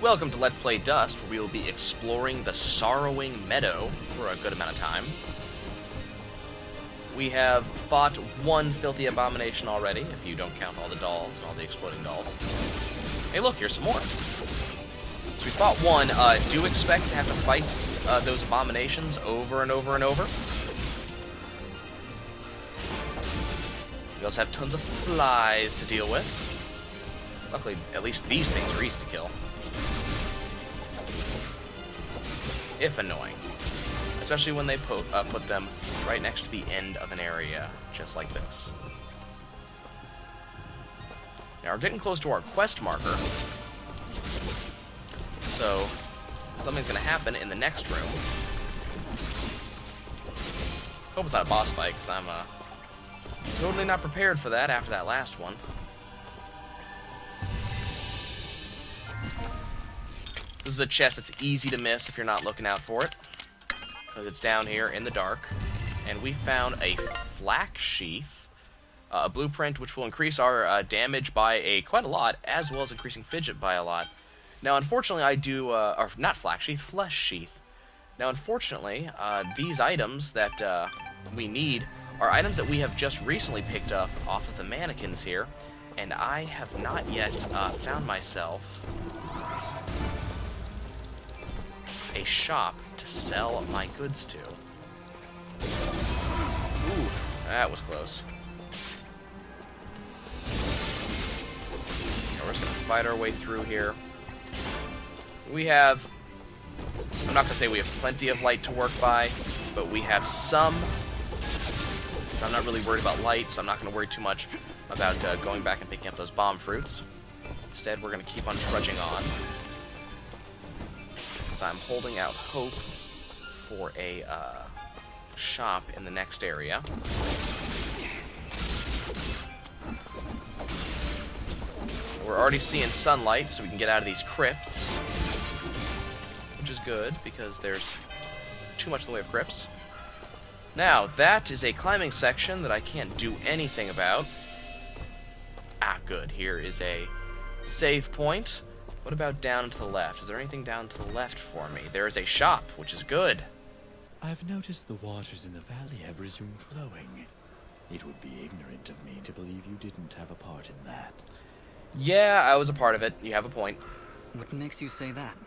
Welcome to Let's Play Dust, where we will be exploring the Sorrowing Meadow for a good amount of time. We have fought one filthy abomination already, if you don't count all the dolls and all the exploding dolls. Hey look, here's some more. So we fought one. Do expect to have to fight those abominations over and over and over. We also have tons of flies to deal with. Luckily, at least these things are easy to kill. If annoying. Especially when they put them right next to the end of an area, just like this. Now we're getting close to our quest marker. So, something's going to happen in the next room. Hope it's not a boss fight, because I'm totally not prepared for that after that last one. This is a chest that's easy to miss if you're not looking out for it, because it's down here in the dark. And we found a flak sheath, a blueprint which will increase our damage by quite a lot, as well as increasing fidget by a lot. Now, unfortunately, I do, or not flak sheath, flesh sheath. Now, unfortunately, these items that we need are items that we have just recently picked up off of the mannequins here, and I have not yet found myself a shop to sell my goods to. Ooh, that was close. Now we're just gonna fight our way through here. We have, I'm not gonna say we have plenty of light to work by, but we have some. So I'm not really worried about light, so I'm not gonna worry too much about going back and picking up those bomb fruits. Instead, we're gonna keep on trudging on. I'm holding out hope for a shop in the next area. We're already seeing sunlight, so we can get out of these crypts, which is good because there's too much in the way of crypts. Now, that is a climbing section that I can't do anything about. Ah, good. Here is a save point. What about down to the left? Is there anything down to the left for me? There is a shop, which is good. I've noticed the waters in the valley have resumed flowing. It would be ignorant of me to believe you didn't have a part in that. Yeah, I was a part of it. You have a point. What makes you say that?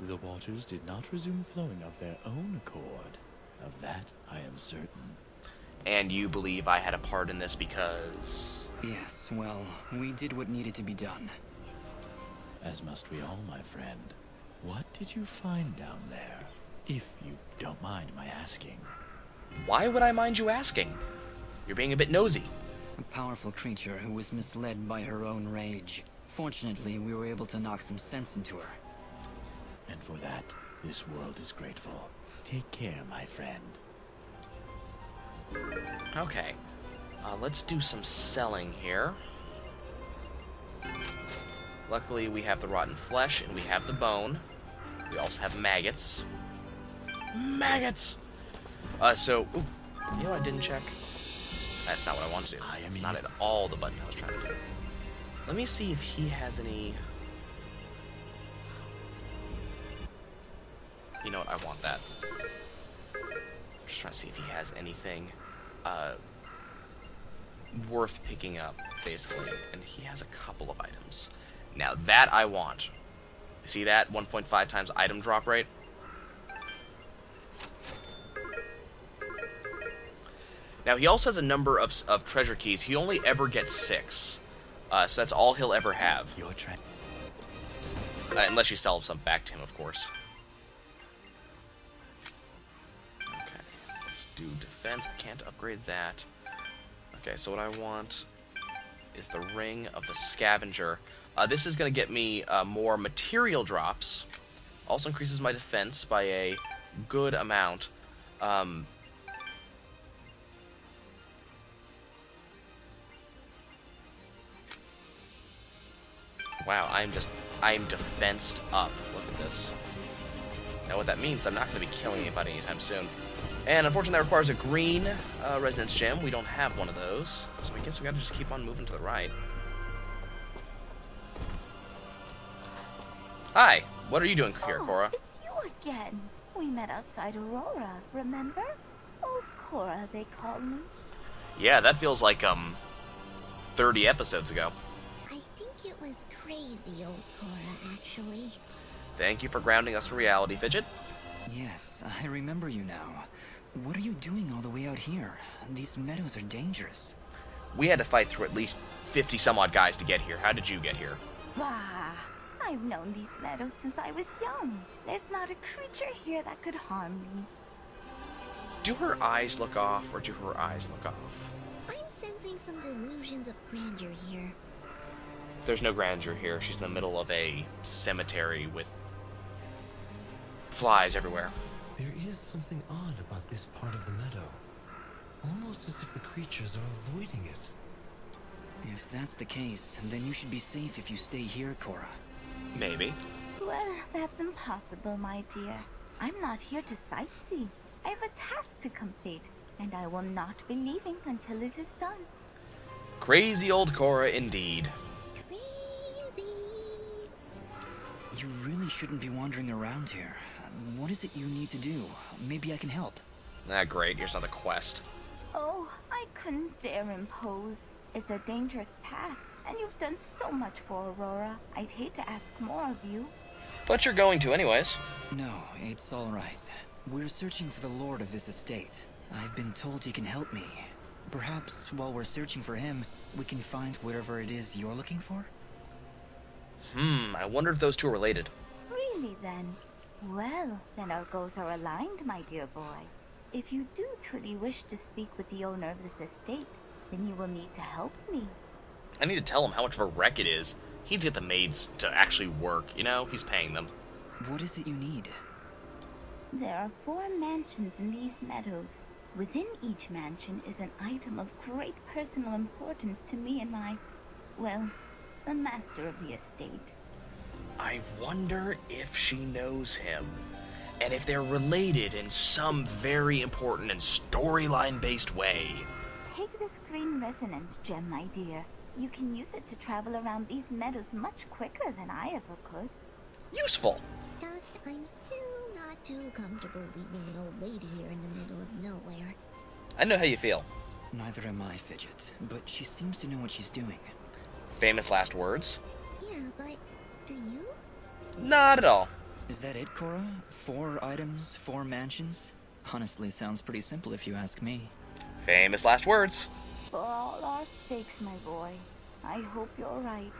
The waters did not resume flowing of their own accord. Of that, I am certain. And you believe I had a part in this because... Yes, well, we did what needed to be done. As must we all, my friend. What did you find down there? If you don't mind my asking. Why would I mind you asking? You're being a bit nosy. A powerful creature who was misled by her own rage. Fortunately, we were able to knock some sense into her. And for that, this world is grateful. Take care, my friend. Okay. Let's do some selling here. Luckily, we have the rotten flesh, and we have the bone. We also have maggots. Maggots! So, ooh, you know what I didn't check? That's not what I wanted to do. It's not at all the button I was trying to do. Let me see if he has any... You know what, I want that. I'm just trying to see if he has anything worth picking up, basically. And he has a couple of items. Now that I want. See that? 1.5 times item drop rate. Now he also has a number of treasure keys. He only ever gets 6. So that's all he'll ever have. Unless you sell some back to him, of course. Okay, let's do defense. I can't upgrade that. Okay, so what I want is the Ring of the Scavenger. This is going to get me more material drops. Also increases my defense by a good amount. Wow, I'm defensed up. Look at this. Now what that means, I'm not going to be killing anybody anytime soon. And unfortunately that requires a green resonance gem. We don't have one of those. So I guess we got to just keep on moving to the right. Hi, what are you doing here, Oh, Cora? it's you again. We met outside Aurora, remember? Old Cora, they call me. Yeah, that feels like, 30 episodes ago. I think it was crazy, old Cora, actually. Thank you for grounding us in reality, Fidget. Yes, I remember you now. What are you doing all the way out here? These meadows are dangerous. We had to fight through at least 50 some odd guys to get here. How did you get here? Bah! I've known these meadows since I was young. There's not a creature here that could harm me. Do her eyes look off, or do her eyes look off? I'm sensing some delusions of grandeur here. There's no grandeur here. She's in the middle of a cemetery with flies everywhere. There is something odd about this part of the meadow. Almost as if the creatures are avoiding it. If that's the case, then you should be safe if you stay here, Cora. Maybe. Well, that's impossible, my dear. I'm not here to sightsee. I have a task to complete, and I will not be leaving until it is done. Crazy old Cora, indeed. Crazy. You really shouldn't be wandering around here. What is it you need to do? Maybe I can help. Ah, great. Here's another quest. Oh, I couldn't dare impose. It's a dangerous path, and you've done so much for Aurora. I'd hate to ask more of you. But you're going to anyways. No, it's all right. We're searching for the lord of this estate. I've been told he can help me. Perhaps while we're searching for him, we can find whatever it is you're looking for? I wonder if those two are related. Really, then? Well, then our goals are aligned, my dear boy. If you do truly wish to speak with the owner of this estate, then you will need to help me. I need to tell him how much of a wreck it is. He needs to get the maids to actually work, you know? He's paying them. What is it you need? There are 4 mansions in these meadows. Within each mansion is an item of great personal importance to me and well, the master of the estate. I wonder if she knows him. And if they're related in some very important and storyline-based way. Take this green resonance gem, my dear. You can use it to travel around these meadows much quicker than I ever could. Useful. Just, I'm still not too comfortable leaving an old lady here in the middle of nowhere. I know how you feel. Neither am I, Fidget, but she seems to know what she's doing. Famous last words? Yeah, but do you? Not at all. Is that it, Cora? 4 items, 4 mansions? Honestly, sounds pretty simple if you ask me. Famous last words. For all our sakes, my boy, I hope you're right.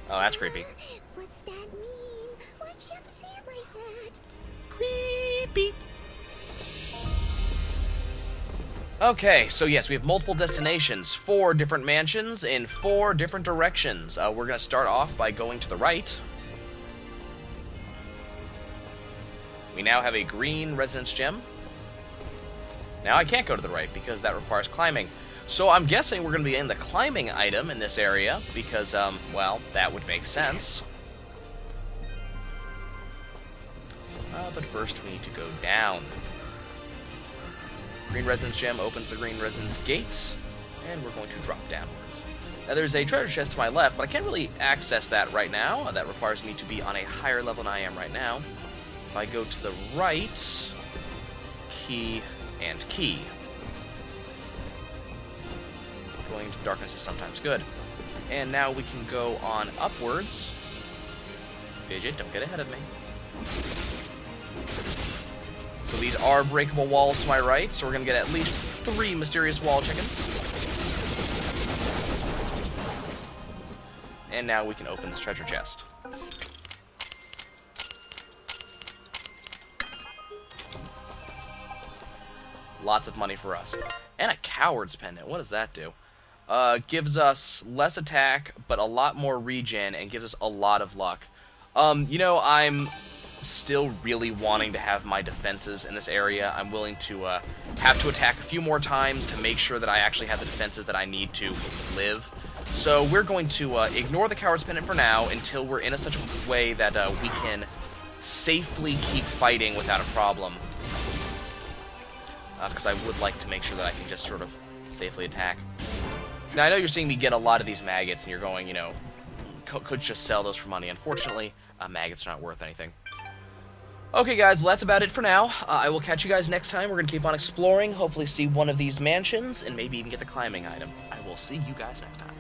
Oh, that's creepy. What's that mean? Why'd you have to say it like that? Creepy. Okay, so yes, we have multiple destinations, 4 different mansions in 4 different directions. We're going to start off by going to the right. We now have a green resonance gem. Now I can't go to the right because that requires climbing. So I'm guessing we're going to be in the climbing item in this area because, well, that would make sense. But first we need to go down. Green resonance gem opens the green resonance gate, and we're going to drop downwards. Now there's a treasure chest to my left, but I can't really access that right now. That requires me to be on a higher level than I am right now. If I go to the right, key, and key. Going to darkness is sometimes good. And now we can go on upwards. Fidget, don't get ahead of me. So these are breakable walls to my right, so we're going to get at least 3 mysterious wall chickens. And now we can open this treasure chest. Lots of money for us. And a coward's pendant. What does that do? Gives us less attack, but a lot more regen, and gives us a lot of luck. You know, I'm still really wanting to have my defenses in this area. I'm willing to have to attack a few more times to make sure that I actually have the defenses that I need to live. So we're going to ignore the coward's pendant for now until we're in such a way that we can safely keep fighting without a problem. Because I would like to make sure that I can just sort of safely attack. Now, I know you're seeing me get a lot of these maggots, and you're going, you know, could just sell those for money. Unfortunately, maggots are not worth anything. Okay, guys, well, that's about it for now. I will catch you guys next time. We're going to keep on exploring, hopefully see one of these mansions, and maybe even get the climbing item. I will see you guys next time.